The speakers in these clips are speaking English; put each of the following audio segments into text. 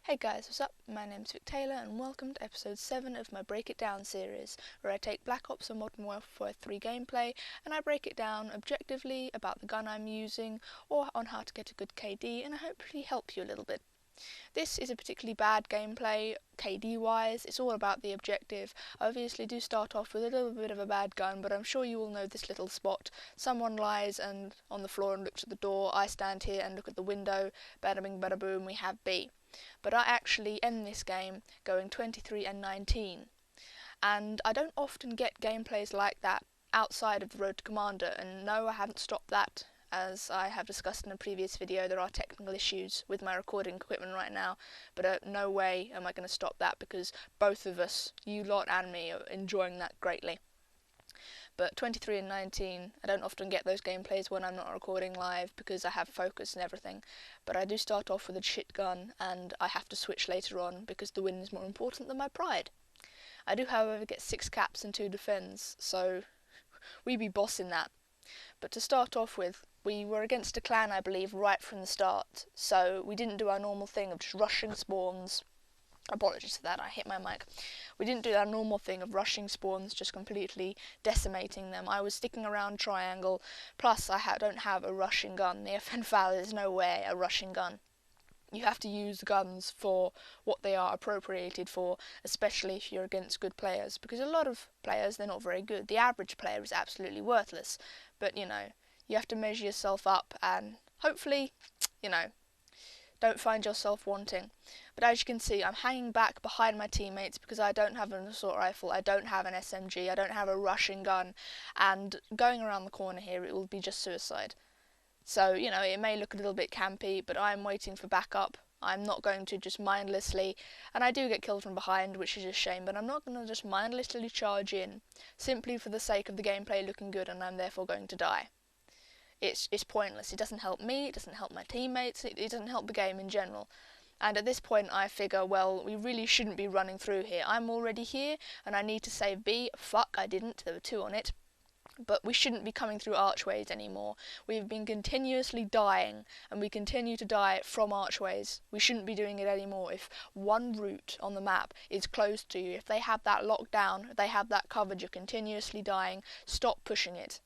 Hey guys, what's up? My name's Vic Taylor and welcome to episode 7 of my Break It Down series, where I take Black Ops or Modern Warfare 3 gameplay and I break it down objectively about the gun I'm using or on how to get a good KD, and I hopefully help you a little bit. This is a particularly bad gameplay, KD wise. It's all about the objective. I obviously do start off with a little bit of a bad gun, but I'm sure you all know this little spot. Someone lies on the floor and looks at the door. I stand here and look at the window. Bada bing bada boom, we have B. But I actually end this game going 23-19. And I don't often get gameplays like that outside of the Road to Commander, and no, I haven't stopped that. As I have discussed in a previous video, there are technical issues with my recording equipment right now, but no way am I going to stop that, because both of us, you lot and me, are enjoying that greatly. But 23-19, I don't often get those gameplays when I'm not recording live because I have focus and everything, but I do start off with a shit gun and I have to switch later on because the win is more important than my pride. I do, however, get 6 caps and 2 defends, so we be bossing that. But to start off with, we were against a clan, I believe, right from the start, so we didn't do our normal thing of just rushing spawns. Apologies for that, I hit my mic. We didn't do our normal thing of rushing spawns, just completely decimating them. I was sticking around triangle, plus I don't have a rushing gun. The FN-FAL is no way a rushing gun. You have to use guns for what they are appropriated for, especially if you're against good players, because a lot of players, they're not very good. The average player is absolutely worthless, but you have to measure yourself up and hopefully, don't find yourself wanting. But as you can see, I'm hanging back behind my teammates because I don't have an assault rifle, I don't have an SMG, I don't have a rushing gun, and going around the corner here, it will be just suicide. So, it may look a little bit campy, but I'm waiting for backup. I'm not going to just mindlessly, and I do get killed from behind, which is a shame, but I'm not going to just mindlessly charge in, simply for the sake of the gameplay looking good, and I'm therefore going to die. It's pointless. It doesn't help me, it doesn't help my teammates, it doesn't help the game in general. And at this point I figure, well, we really shouldn't be running through here. I'm already here, and I need to save B. Fuck, I didn't, there were 2 on it. But we shouldn't be coming through archways anymore. We've been continuously dying, and we continue to die from archways. We shouldn't be doing it anymore. If one route on the map is closed to you, if they have that locked down, if they have that covered, you're continuously dying, stop pushing it.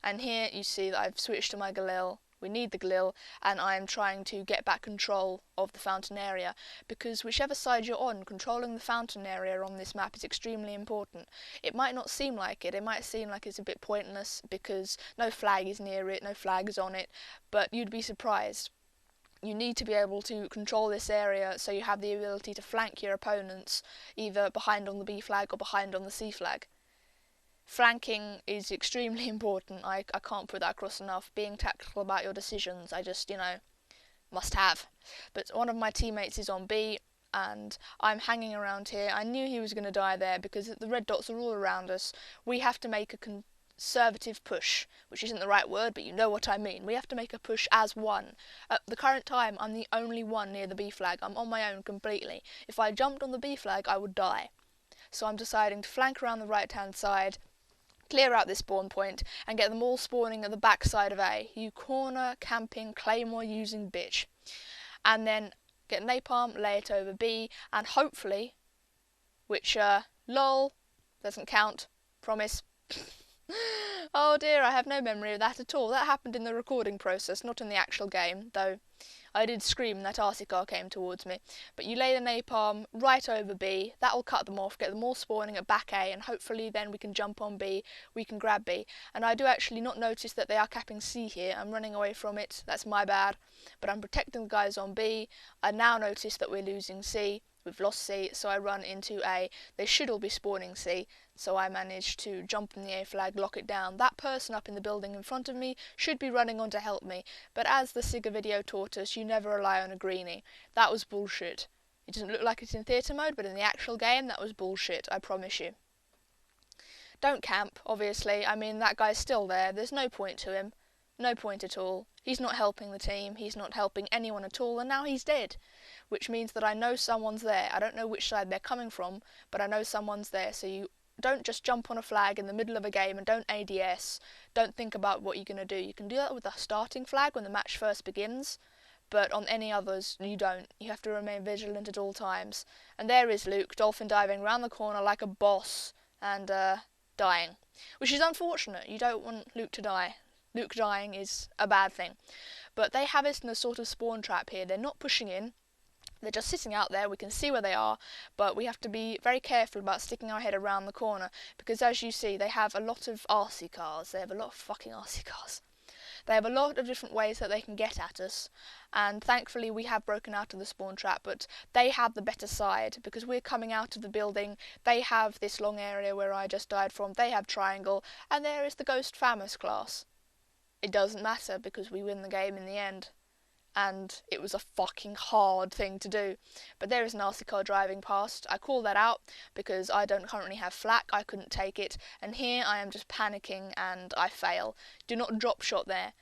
And here you see that I've switched to my Galil. We need the Galil, and I am trying to get back control of the fountain area, because whichever side you're on, controlling the fountain area on this map is extremely important. It might not seem like it might seem like it's a bit pointless because no flag is near it, no flag is on it, but you'd be surprised. You need to be able to control this area so you have the ability to flank your opponents, either behind on the B flag or behind on the C flag. Flanking is extremely important. I can't put that across enough. Being tactical about your decisions, I just, must have. But one of my teammates is on B, and I'm hanging around here. I knew he was going to die there because the red dots are all around us. We have to make a conservative push, which isn't the right word, but you know what I mean. We have to make a push as one. At the current time, I'm the only one near the B flag. I'm on my own completely. If I jumped on the B flag, I would die. So I'm deciding to flank around the right-hand side, clear out this spawn point, and get them all spawning at the back side of A. You corner, camping, claymore using bitch. And then get napalm, lay it over B, and hopefully, which, lol, doesn't count, promise. Oh dear, I have no memory of that at all. That happened in the recording process, not in the actual game, though I did scream when that RC car came towards me. But you lay the napalm right over B, that will cut them off, get them all spawning at back A, and hopefully then we can jump on B, we can grab B. And I do actually not notice that they are capping C here. I'm running away from it, that's my bad. But I'm protecting the guys on B. I now notice that we're losing C. We've lost C, so I run into A. They should all be spawning C, so I managed to jump on the A flag, lock it down. That person up in the building in front of me should be running on to help me, but as the Sigga video taught us, you never rely on a greenie. That was bullshit. It doesn't look like it's in theatre mode, but in the actual game, that was bullshit, I promise you. Don't camp, obviously. I mean, that guy's still there. There's no point to him. No point at all. He's not helping the team, he's not helping anyone at all, and now he's dead. Which means that I know someone's there. I don't know which side they're coming from, but I know someone's there. So you don't just jump on a flag in the middle of a game and don't ADS. Don't think about what you're going to do. You can do that with a starting flag when the match first begins, but on any others you don't. You have to remain vigilant at all times. And there is Luke, dolphin diving round the corner like a boss and dying, which is unfortunate. You don't want Luke to die. Luke dying is a bad thing. But they have us in a sort of spawn trap here. They're not pushing in. They're just sitting out there. We can see where they are, but we have to be very careful about sticking our head around the corner, because as you see, they have a lot of RC cars. They have a lot of fucking RC cars. They have a lot of different ways that they can get at us, and thankfully we have broken out of the spawn trap, but they have the better side, because we're coming out of the building. They have this long area where I just died from. They have triangle, and there is the Ghost Famous class. It doesn't matter, because we win the game in the end. And it was a fucking hard thing to do. But there is an RC car driving past. I call that out because I don't currently have flak. I couldn't take it, and here I am just panicking and I fail. Do not drop shot there.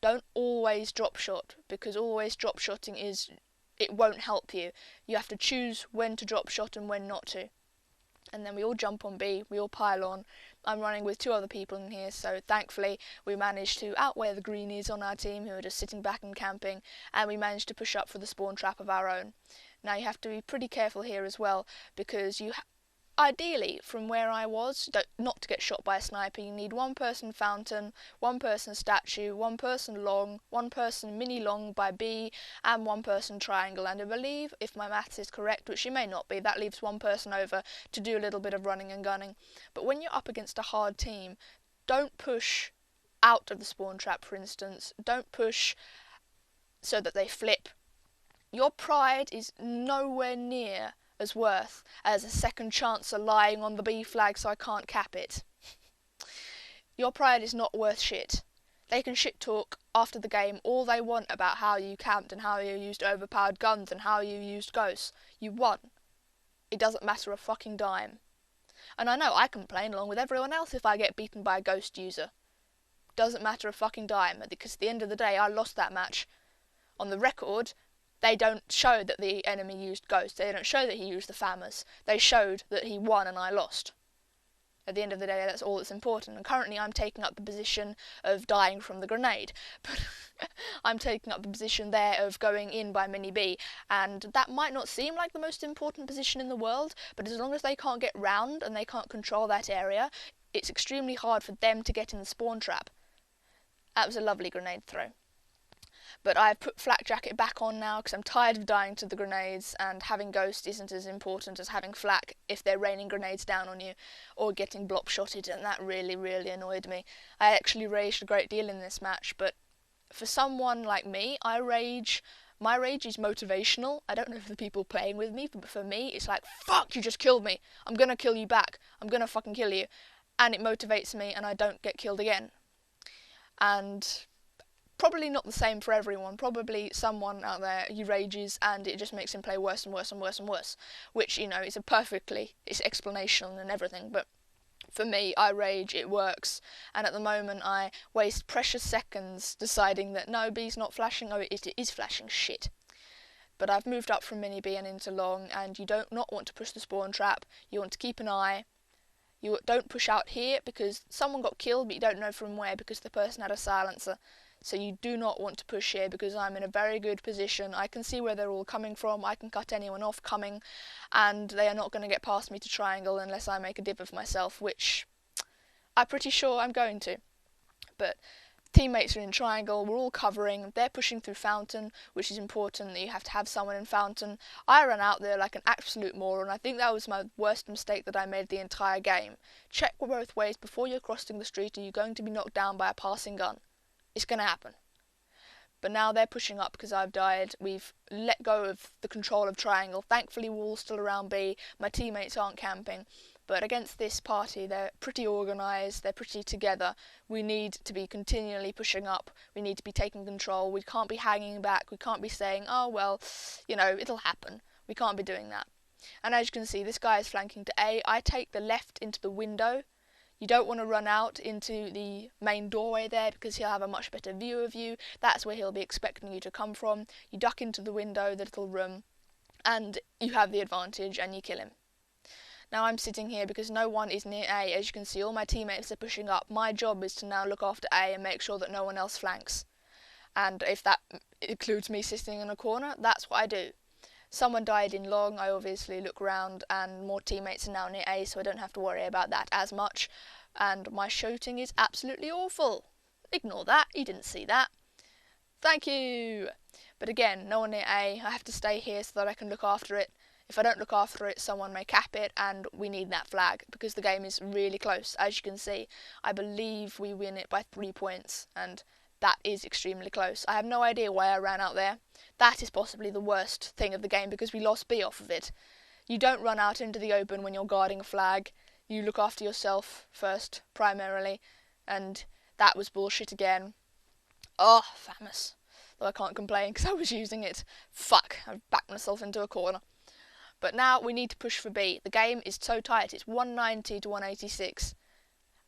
Don't always drop shot, because always drop shotting it won't help you. You have to choose when to drop shot and when not to. And then we all jump on B, we all pile on. I'm running with 2 other people in here, so thankfully we managed to outweigh the greenies on our team who are just sitting back and camping, and we managed to push up for the spawn trap of our own. Now you have to be pretty careful here as well, because ideally, from where I was, not to get shot by a sniper, you need 1 person fountain, 1 person statue, 1 person long, 1 person mini long by B, and 1 person triangle. And I believe, if my maths is correct, which it may not be, that leaves 1 person over to do a little bit of running and gunning. But when you're up against a hard team, don't push out of the spawn trap, for instance. Don't push so that they flip. Your pride is nowhere near as worth as a second chancer lying on the B flag so I can't cap it. Your pride is not worth shit. They can shit talk after the game all they want about how you camped and how you used overpowered guns and how you used ghosts. You won. It doesn't matter a fucking dime. And I know I complain along with everyone else if I get beaten by a ghost user. Doesn't matter a fucking dime, because at the end of the day I lost that match. On the record, they don't show that the enemy used ghosts. They don't show that he used the FAMAs. They showed that he won and I lost. At the end of the day, that's all that's important. And currently I'm taking up the position of dying from the grenade. But I'm taking up the position there of going in by mini B. And that might not seem like the most important position in the world, but as long as they can't get round and they can't control that area, it's extremely hard for them to get in the spawn trap. That was a lovely grenade throw. But I've put flak jacket back on now because I'm tired of dying to the grenades, and having ghost isn't as important as having flak if they're raining grenades down on you or getting blop shotted, and that really, really annoyed me. I actually raged a great deal in this match, but for someone like me, my rage is motivational. I don't know for the people playing with me, but for me, it's like, fuck, you just killed me. I'm gonna kill you back. I'm gonna fucking kill you. And it motivates me and I don't get killed again. And probably not the same for everyone. Probably someone out there, he rages and it just makes him play worse and worse and worse and worse. Which, you know, it's it's explanation and everything, but for me, I rage, it works, and at the moment I waste precious seconds deciding that no, B's not flashing, oh it is flashing, shit. But I've moved up from mini B and into long, and you don't not want to push the spawn trap, you want to keep an eye. You don't push out here because someone got killed, but you don't know from where because the person had a silencer. So you do not want to push here because I'm in a very good position. I can see where they're all coming from. I can cut anyone off coming, and they are not going to get past me to triangle unless I make a div of myself, which I'm pretty sure I'm going to. But teammates are in triangle, we're all covering, they're pushing through fountain, which is important that you have to have someone in fountain. I ran out there like an absolute moron. I think that was my worst mistake that I made the entire game. Check both ways before you're crossing the street. Are you going to be knocked down by a passing gun? It's going to happen. But now they're pushing up because I've died. We've let go of the control of triangle. Thankfully we're all still around B. My teammates aren't camping. But against this party, they're pretty organised, they're pretty together. We need to be continually pushing up. We need to be taking control. We can't be hanging back. We can't be saying, oh, well, you know, it'll happen. We can't be doing that. And as you can see, this guy is flanking to A. I take the left into the window. You don't want to run out into the main doorway there because he'll have a much better view of you. That's where he'll be expecting you to come from. You duck into the window, the little room, and you have the advantage and you kill him. Now I'm sitting here because no one is near A. As you can see, all my teammates are pushing up. My job is to now look after A and make sure that no one else flanks. and if that includes me sitting in a corner, that's what I do. Someone died in long, I obviously look around and more teammates are now near A, so I don't have to worry about that as much. And my shooting is absolutely awful. Ignore that, you didn't see that. Thank you! But again, no one near A, I have to stay here so that I can look after it. If I don't look after it, someone may cap it, and we need that flag, because the game is really close. As you can see, I believe we win it by 3 points, and that is extremely close. I have no idea why I ran out there. That is possibly the worst thing of the game, because we lost B off of it. You don't run out into the open when you're guarding a flag. You look after yourself first, primarily, and that was bullshit again. Oh, famous. Though I can't complain because I was using it. Fuck, I've backed myself into a corner. But now we need to push for B. The game is so tight, it's 190 to 186.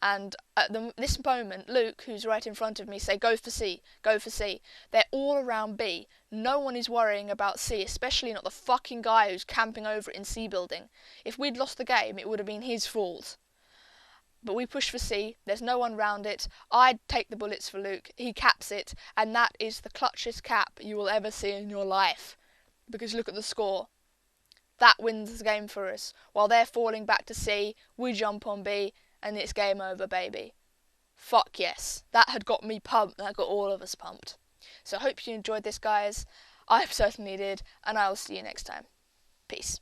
And at this moment, Luke, who's right in front of me, say, go for C, go for C. They're all around B. No one is worrying about C, especially not the fucking guy who's camping over it in C building. If we'd lost the game, it would have been his fault. But we push for C, there's no one round it. I'd take the bullets for Luke, he caps it, and that is the clutchest cap you will ever see in your life. Because look at the score. That wins the game for us. While they're falling back to C, we jump on B, and it's game over, baby. Fuck yes. That had got me pumped. That got all of us pumped. So I hope you enjoyed this, guys. I certainly did, and I will see you next time. Peace.